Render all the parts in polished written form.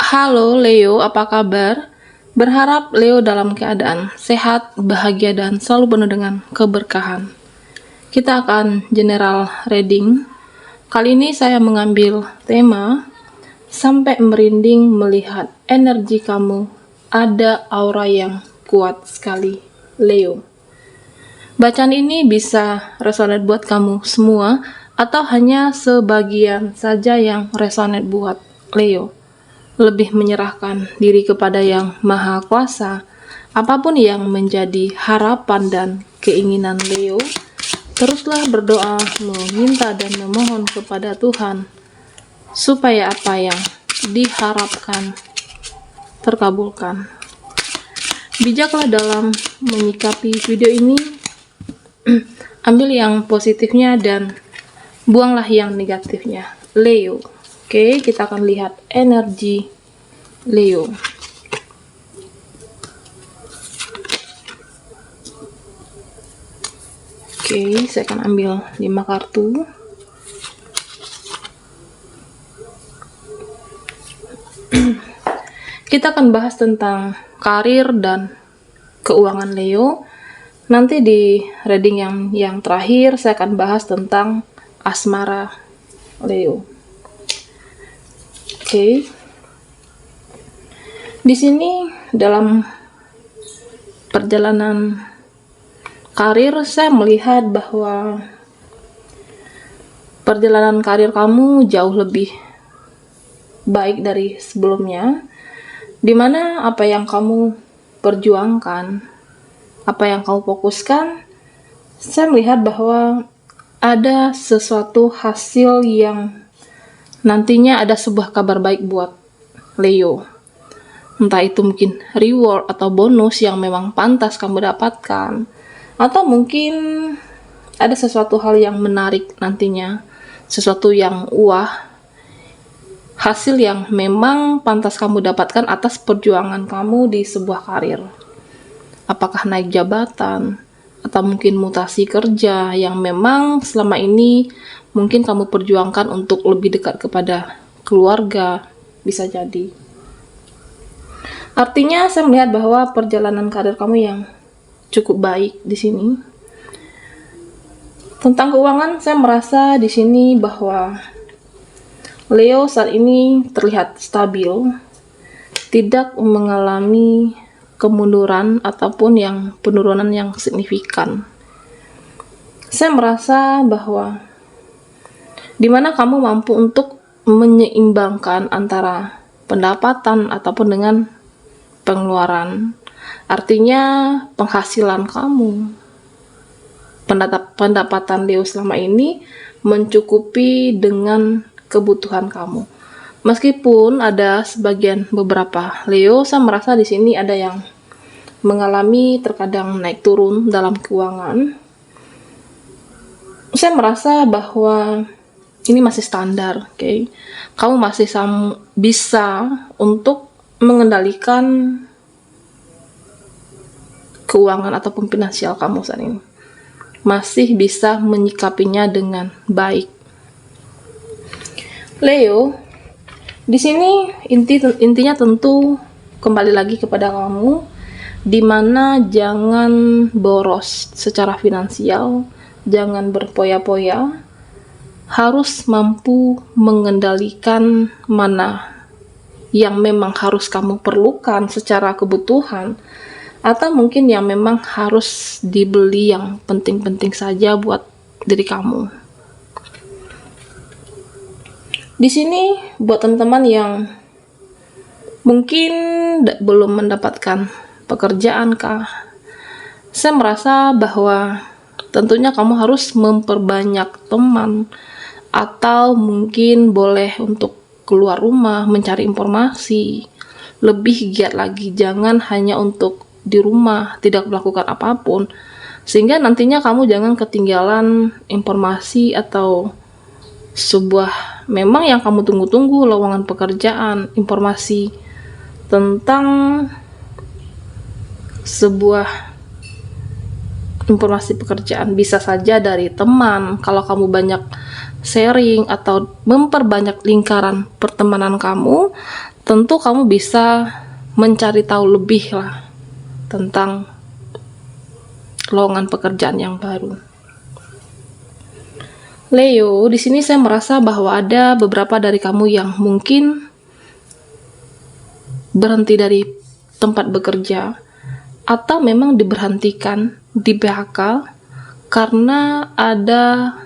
Halo Leo, apa kabar? Berharap Leo dalam keadaan sehat, bahagia, dan selalu penuh dengan keberkahan. Kita akan general reading. Kali ini saya mengambil tema sampai merinding melihat energi kamu, ada aura yang kuat sekali, Leo. Bacaan ini bisa resonate buat kamu semua atau hanya sebagian saja yang resonate buat Leo. Lebih menyerahkan diri kepada Yang Maha Kuasa, apapun yang menjadi harapan dan keinginan Leo, teruslah berdoa, meminta dan memohon kepada Tuhan, supaya apa yang diharapkan terkabulkan. Bijaklah dalam menyikapi video ini, ambil yang positifnya dan buanglah yang negatifnya, Leo. Oke, kita akan lihat energi Leo. Oke, saya akan ambil 5 kartu. Kita akan bahas tentang karir dan keuangan Leo. Nanti di reading yang terakhir saya akan bahas tentang asmara Leo. Oke. Di sini dalam perjalanan karir saya melihat bahwa perjalanan karir kamu jauh lebih baik dari sebelumnya, dimana apa yang kamu perjuangkan, apa yang kamu fokuskan, saya melihat bahwa ada sesuatu hasil yang nantinya ada sebuah kabar baik buat Leo. Entah itu mungkin reward atau bonus yang memang pantas kamu dapatkan, atau mungkin ada sesuatu hal yang menarik nantinya, sesuatu yang wah, hasil yang memang pantas kamu dapatkan atas perjuangan kamu di sebuah karir. Apakah naik jabatan, atau mungkin mutasi kerja yang memang selama ini mungkin kamu perjuangkan untuk lebih dekat kepada keluarga, bisa jadi. Artinya saya melihat bahwa perjalanan karir kamu yang cukup baik di sini. Tentang keuangan, saya merasa di sini bahwa Leo saat ini terlihat stabil, tidak mengalami kemunduran ataupun yang penurunan yang signifikan. Saya merasa bahwa dimana kamu mampu untuk menyeimbangkan antara pendapatan ataupun dengan pengeluaran. Artinya penghasilan kamu, pendapatan Leo selama ini mencukupi dengan kebutuhan kamu. Meskipun ada sebagian beberapa Leo, saya merasa di sini ada yang mengalami terkadang naik turun dalam keuangan. Saya merasa bahwa ini masih standar, oke? Kamu masih bisa untuk mengendalikan keuangan ataupun finansial kamu saat ini. Masih bisa menyikapinya dengan baik. Leo, di sini intinya tentu kembali lagi kepada kamu, dimana jangan boros secara finansial, jangan berpoya-poya, harus mampu mengendalikan mana yang memang harus kamu perlukan secara kebutuhan, atau mungkin yang memang harus dibeli yang penting-penting saja buat diri kamu. Di sini buat teman-teman yang mungkin belum mendapatkan pekerjaan kah, saya merasa bahwa tentunya kamu harus memperbanyak teman, atau mungkin boleh untuk keluar rumah mencari informasi, lebih giat lagi, jangan hanya untuk di rumah tidak melakukan apapun, sehingga nantinya kamu jangan ketinggalan informasi atau sebuah memang yang kamu tunggu-tunggu, lowongan pekerjaan, informasi tentang sebuah informasi pekerjaan, bisa saja dari teman. Kalau kamu banyak sharing atau memperbanyak lingkaran pertemanan kamu, tentu kamu bisa mencari tahu lebih lah tentang lowongan pekerjaan yang baru. Leo, di sini saya merasa bahwa ada beberapa dari kamu yang mungkin berhenti dari tempat bekerja atau memang diberhentikan, di PHK karena ada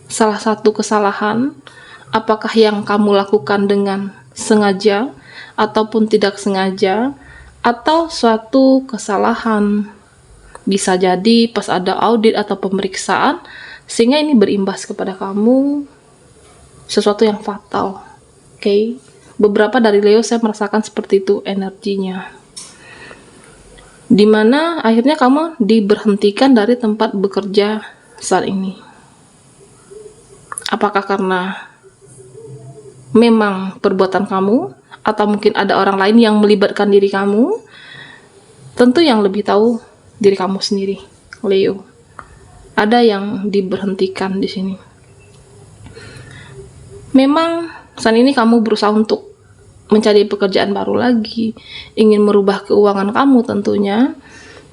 salah satu kesalahan, apakah yang kamu lakukan dengan sengaja ataupun tidak sengaja, atau suatu kesalahan. Bisa jadi pas ada audit atau pemeriksaan, sehingga ini berimbas kepada kamu sesuatu yang fatal. Oke, beberapa dari Leo saya merasakan seperti itu energinya, dimana akhirnya kamu diberhentikan dari tempat bekerja saat ini. Apakah karena memang perbuatan kamu, atau mungkin ada orang lain yang melibatkan diri kamu? Tentu yang lebih tahu diri kamu sendiri, Leo. Ada yang diberhentikan di sini. Memang saat ini kamu berusaha untuk mencari pekerjaan baru lagi, ingin merubah keuangan kamu tentunya,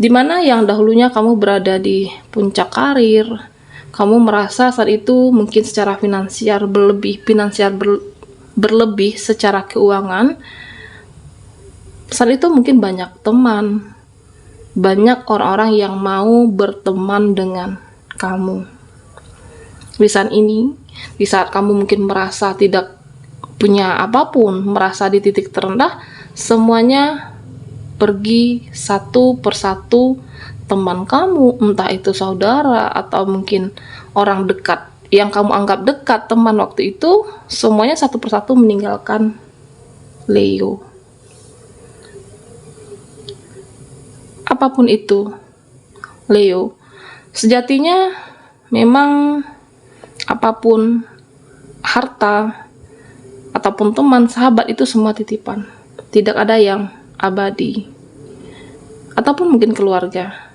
dimana yang dahulunya kamu berada di puncak karir, kamu merasa saat itu mungkin secara finansial berlebih secara keuangan. Saat itu mungkin banyak teman, banyak orang-orang yang mau berteman dengan kamu. Di saat ini, di saat kamu mungkin merasa tidak punya apapun, merasa di titik terendah, semuanya pergi satu persatu teman kamu, entah itu saudara atau mungkin orang dekat yang kamu anggap dekat, teman waktu itu, semuanya satu persatu meninggalkan Leo. Apapun itu, Leo, sejatinya memang apapun, harta ataupun teman, sahabat, itu semua titipan. Tidak ada yang abadi. Ataupun mungkin keluarga.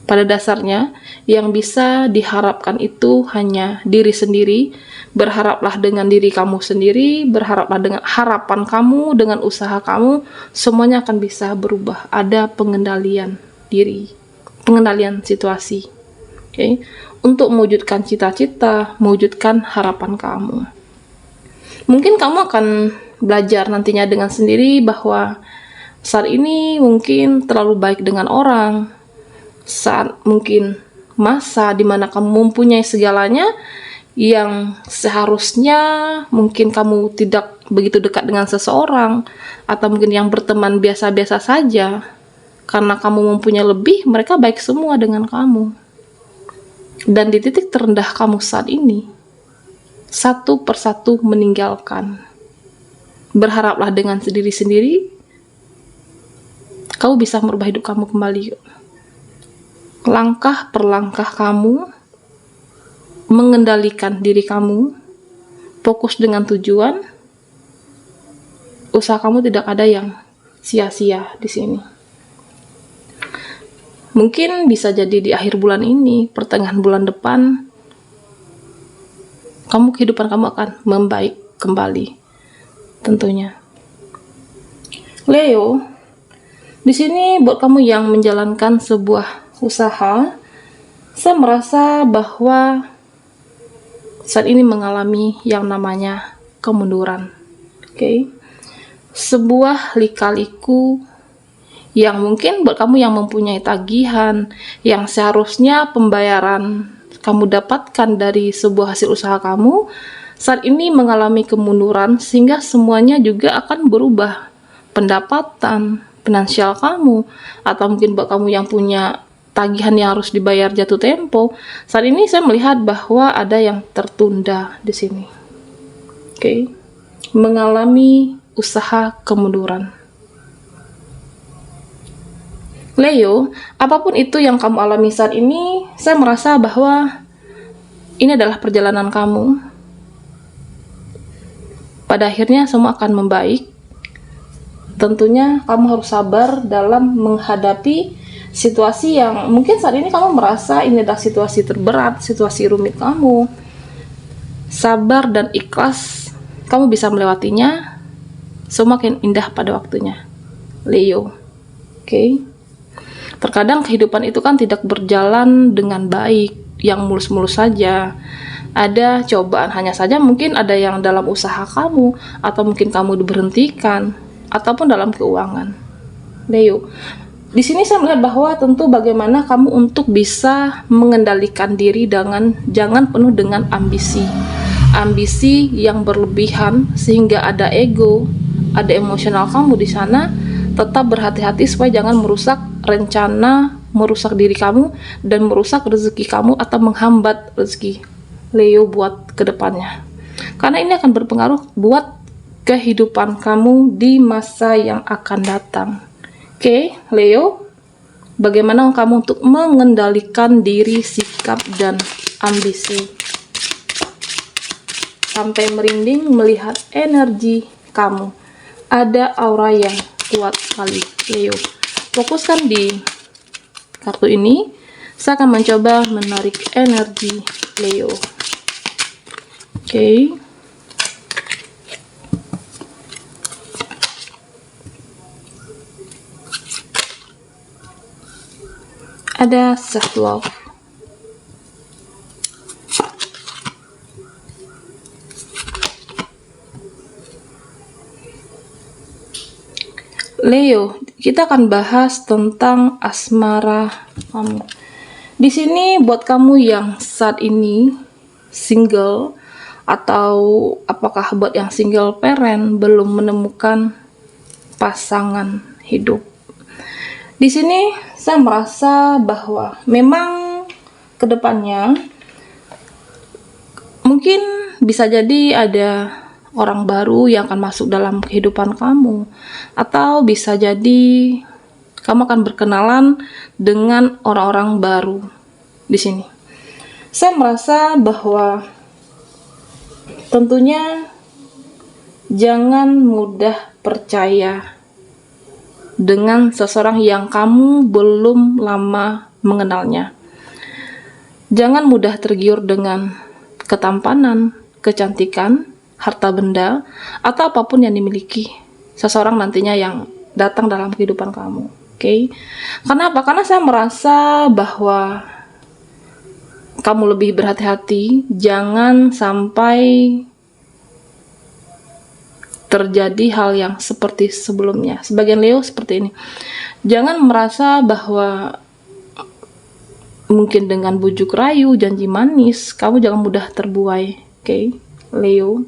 Pada dasarnya, yang bisa diharapkan itu hanya diri sendiri. Berharaplah dengan diri kamu sendiri, berharaplah dengan harapan kamu, dengan usaha kamu, semuanya akan bisa berubah. Ada pengendalian diri, pengendalian situasi. Okay? Untuk mewujudkan cita-cita, mewujudkan harapan kamu. Mungkin kamu akan belajar nantinya dengan sendiri bahwa saat ini mungkin terlalu baik dengan orang, saat mungkin masa dimana kamu mempunyai segalanya, yang seharusnya mungkin kamu tidak begitu dekat dengan seseorang, atau mungkin yang berteman biasa-biasa saja, karena kamu mempunyai lebih, mereka baik semua dengan kamu. Dan di titik terendah kamu saat ini, satu persatu meninggalkan. Berharaplah dengan diri sendiri, kamu bisa merubah hidup kamu kembali. Langkah per langkah kamu mengendalikan diri kamu, fokus dengan tujuan, usaha kamu tidak ada yang sia-sia di sini. Mungkin bisa jadi di akhir bulan ini, pertengahan bulan depan, kehidupan kamu akan membaik kembali, tentunya. Leo, di sini buat kamu yang menjalankan sebuah usaha, saya merasa bahwa saat ini mengalami yang namanya kemunduran. Okay? Sebuah lika-liku yang mungkin buat kamu yang mempunyai tagihan, yang seharusnya pembayaran kamu dapatkan dari sebuah hasil usaha kamu, saat ini mengalami kemunduran, sehingga semuanya juga akan berubah. Pendapatan, finansial kamu, atau mungkin buat kamu yang punya tagihan yang harus dibayar jatuh tempo, saat ini saya melihat bahwa ada yang tertunda di sini. Oke, mengalami usaha kemunduran. Leo, apapun itu yang kamu alami saat ini, saya merasa bahwa ini adalah perjalanan kamu. Pada akhirnya semua akan membaik. Tentunya kamu harus sabar dalam menghadapi situasi yang mungkin saat ini kamu merasa ini adalah situasi terberat, situasi rumit kamu. Sabar dan ikhlas, kamu bisa melewatinya. semakin indah pada waktunya, Leo. Oke. Terkadang kehidupan itu kan tidak berjalan dengan baik, yang mulus-mulus saja. Ada cobaan, hanya saja mungkin ada yang dalam usaha kamu, atau mungkin kamu diberhentikan, ataupun dalam keuangan, Leo. Di sini saya melihat bahwa tentu bagaimana kamu untuk bisa mengendalikan diri dengan jangan penuh dengan ambisi yang berlebihan sehingga ada ego, ada emosional kamu di sana. Tetap berhati-hati supaya jangan merusak rencana, merusak diri kamu, dan merusak rezeki kamu atau menghambat rezeki Leo buat kedepannya. Karena ini akan berpengaruh buat kehidupan kamu di masa yang akan datang. Oke, Leo, bagaimana kamu untuk mengendalikan diri, sikap, dan ambisi? Sampai merinding melihat energi kamu. Ada aura yang kuat sekali, Leo. Fokuskan di kartu ini. Saya akan mencoba menarik energi Leo. Oke. Ada self love. Leo, kita akan bahas tentang asmara kamu. Di sini buat kamu yang saat ini single, atau apakah buat yang single parent belum menemukan pasangan hidup. Di sini saya merasa bahwa memang kedepannya mungkin bisa jadi ada orang baru yang akan masuk dalam kehidupan kamu, atau bisa jadi kamu akan berkenalan dengan orang-orang baru. Di sini saya merasa bahwa tentunya jangan mudah percaya dengan seseorang yang kamu belum lama mengenalnya. Jangan mudah tergiur dengan ketampanan, kecantikan, harta benda, atau apapun yang dimiliki seseorang nantinya yang datang dalam kehidupan kamu. Oke? Kenapa? Karena saya merasa bahwa kamu lebih berhati-hati, jangan sampai terjadi hal yang seperti sebelumnya. Sebagian Leo seperti ini. Jangan merasa bahwa mungkin dengan bujuk rayu, janji manis, kamu jangan mudah terbuai. Oke, Leo.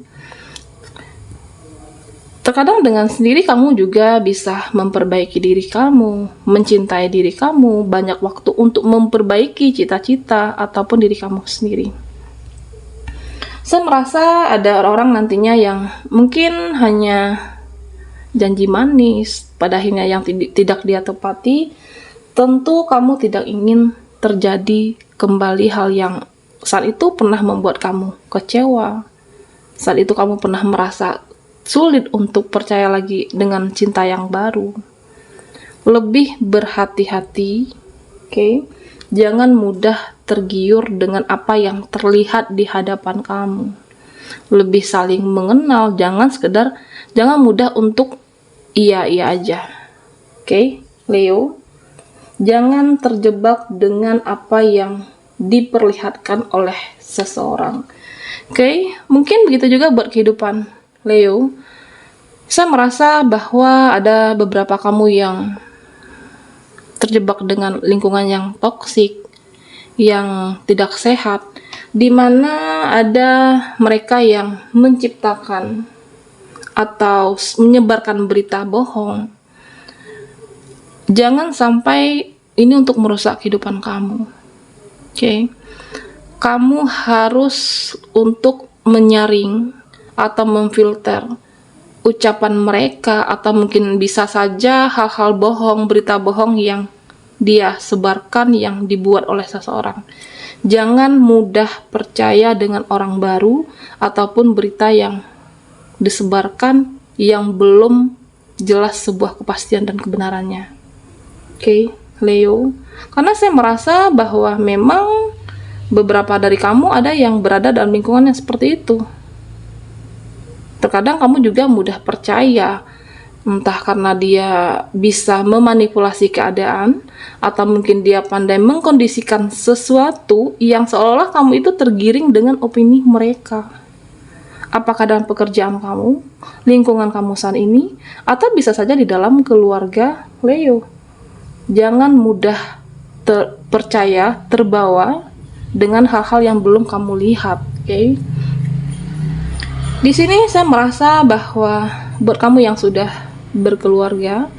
Terkadang dengan sendiri kamu juga bisa memperbaiki diri kamu, mencintai diri kamu, banyak waktu untuk memperbaiki cita-cita ataupun diri kamu sendiri. Saya merasa ada orang nantinya yang mungkin hanya janji manis, pada akhirnya yang tidak dia tepati. Tentu kamu tidak ingin terjadi kembali hal yang saat itu pernah membuat kamu kecewa. Saat itu kamu pernah merasa sulit untuk percaya lagi dengan cinta yang baru. Lebih berhati-hati, oke? Jangan mudah tergiur dengan apa yang terlihat di hadapan kamu. Lebih saling mengenal, jangan mudah untuk iya aja. Oke, Leo. Jangan terjebak dengan apa yang diperlihatkan oleh seseorang. Oke, mungkin begitu juga buat kehidupan Leo. Saya merasa bahwa ada beberapa kamu yang terjebak dengan lingkungan yang toksik, yang tidak sehat, di mana ada mereka yang menciptakan atau menyebarkan berita bohong. Jangan sampai ini untuk merusak kehidupan kamu. Oke. Kamu harus untuk menyaring atau memfilter ucapan mereka, atau mungkin bisa saja hal-hal bohong, berita bohong yang dia sebarkan, yang dibuat oleh seseorang. Jangan mudah percaya dengan orang baru ataupun berita yang disebarkan yang belum jelas sebuah kepastian dan kebenarannya. Oke, Leo. Karena saya merasa bahwa memang beberapa dari kamu ada yang berada dalam lingkungan yang seperti itu. Terkadang kamu juga mudah percaya, entah karena dia bisa memanipulasi keadaan, atau mungkin dia pandai mengkondisikan sesuatu yang seolah-olah kamu itu tergiring dengan opini mereka. Apakah dalam pekerjaan kamu, lingkungan kamu saat ini, atau bisa saja di dalam keluarga Leo. Jangan mudah percaya, terbawa dengan hal-hal yang belum kamu lihat, oke? Di sini saya merasa bahwa buat kamu yang sudah berkeluarga,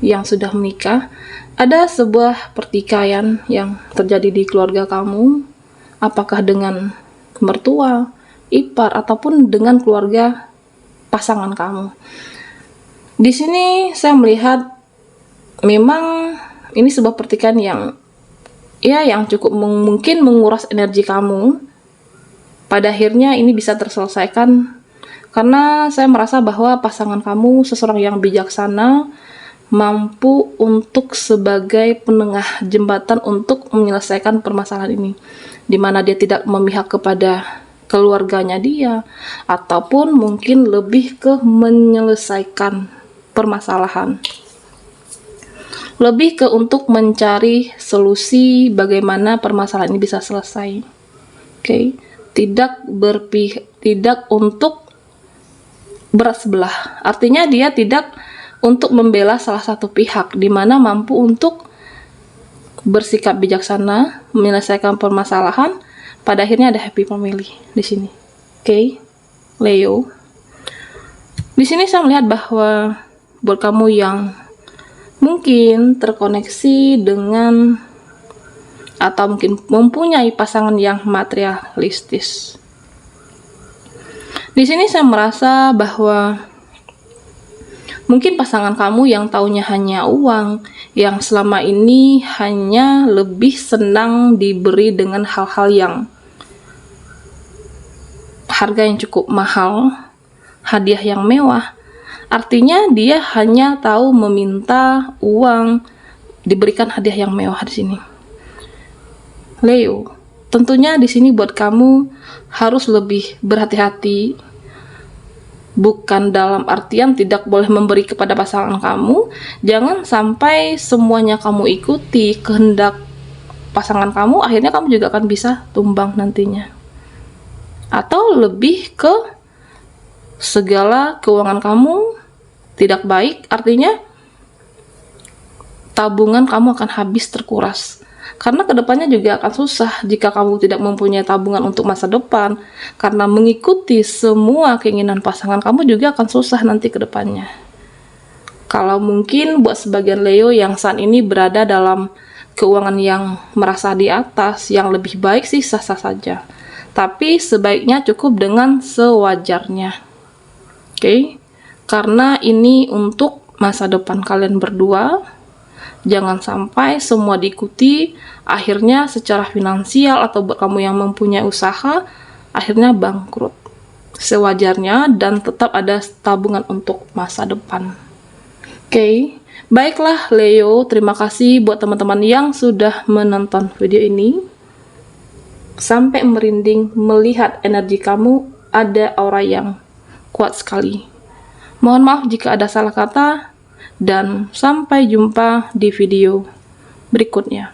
yang sudah menikah, ada sebuah pertikaian yang terjadi di keluarga kamu, apakah dengan mertua, ipar, ataupun dengan keluarga pasangan kamu. Di sini saya melihat memang ini sebuah pertikaian yang cukup mungkin menguras energi kamu. Pada akhirnya ini bisa terselesaikan karena saya merasa bahwa pasangan kamu seseorang yang bijaksana, mampu untuk sebagai penengah jembatan untuk menyelesaikan permasalahan ini, di mana dia tidak memihak kepada keluarganya dia, ataupun mungkin lebih ke menyelesaikan permasalahan. Lebih ke untuk mencari solusi bagaimana permasalahan ini bisa selesai. Oke, tidak untuk berat sebelah. Artinya dia tidak untuk membela salah satu pihak, di mana mampu untuk bersikap bijaksana, menyelesaikan permasalahan. Pada akhirnya ada happy family di sini. Oke, Leo. Di sini saya melihat bahwa buat kamu yang mungkin terkoneksi dengan atau mungkin mempunyai pasangan yang materialistis. Di sini saya merasa bahwa mungkin pasangan kamu yang taunya hanya uang, yang selama ini hanya lebih senang diberi dengan hal-hal yang harga yang cukup mahal, hadiah yang mewah. Artinya dia hanya tahu meminta uang, diberikan hadiah yang mewah di sini. Leo, tentunya di sini buat kamu harus lebih berhati-hati. Bukan dalam artian tidak boleh memberi kepada pasangan kamu. Jangan sampai semuanya kamu ikuti kehendak pasangan kamu, akhirnya kamu juga akan bisa tumbang nantinya. Atau lebih ke segala keuangan kamu tidak baik, artinya tabungan kamu akan habis terkuras. Karena kedepannya juga akan susah jika kamu tidak mempunyai tabungan untuk masa depan. Karena mengikuti semua keinginan pasangan kamu juga akan susah nanti kedepannya. Kalau mungkin buat sebagian Leo yang saat ini berada dalam keuangan yang merasa di atas, yang lebih baik sih sah-sah saja. Tapi sebaiknya cukup dengan sewajarnya. Oke? Karena ini untuk masa depan kalian berdua. Jangan sampai semua diikuti, akhirnya secara finansial atau buat kamu yang mempunyai usaha, akhirnya bangkrut. Sewajarnya dan tetap ada tabungan untuk masa depan. Oke, baiklah Leo, terima kasih buat teman-teman yang sudah menonton video ini. Sampai merinding melihat energi kamu, ada aura yang kuat sekali. Mohon maaf jika ada salah kata, dan sampai jumpa di video berikutnya.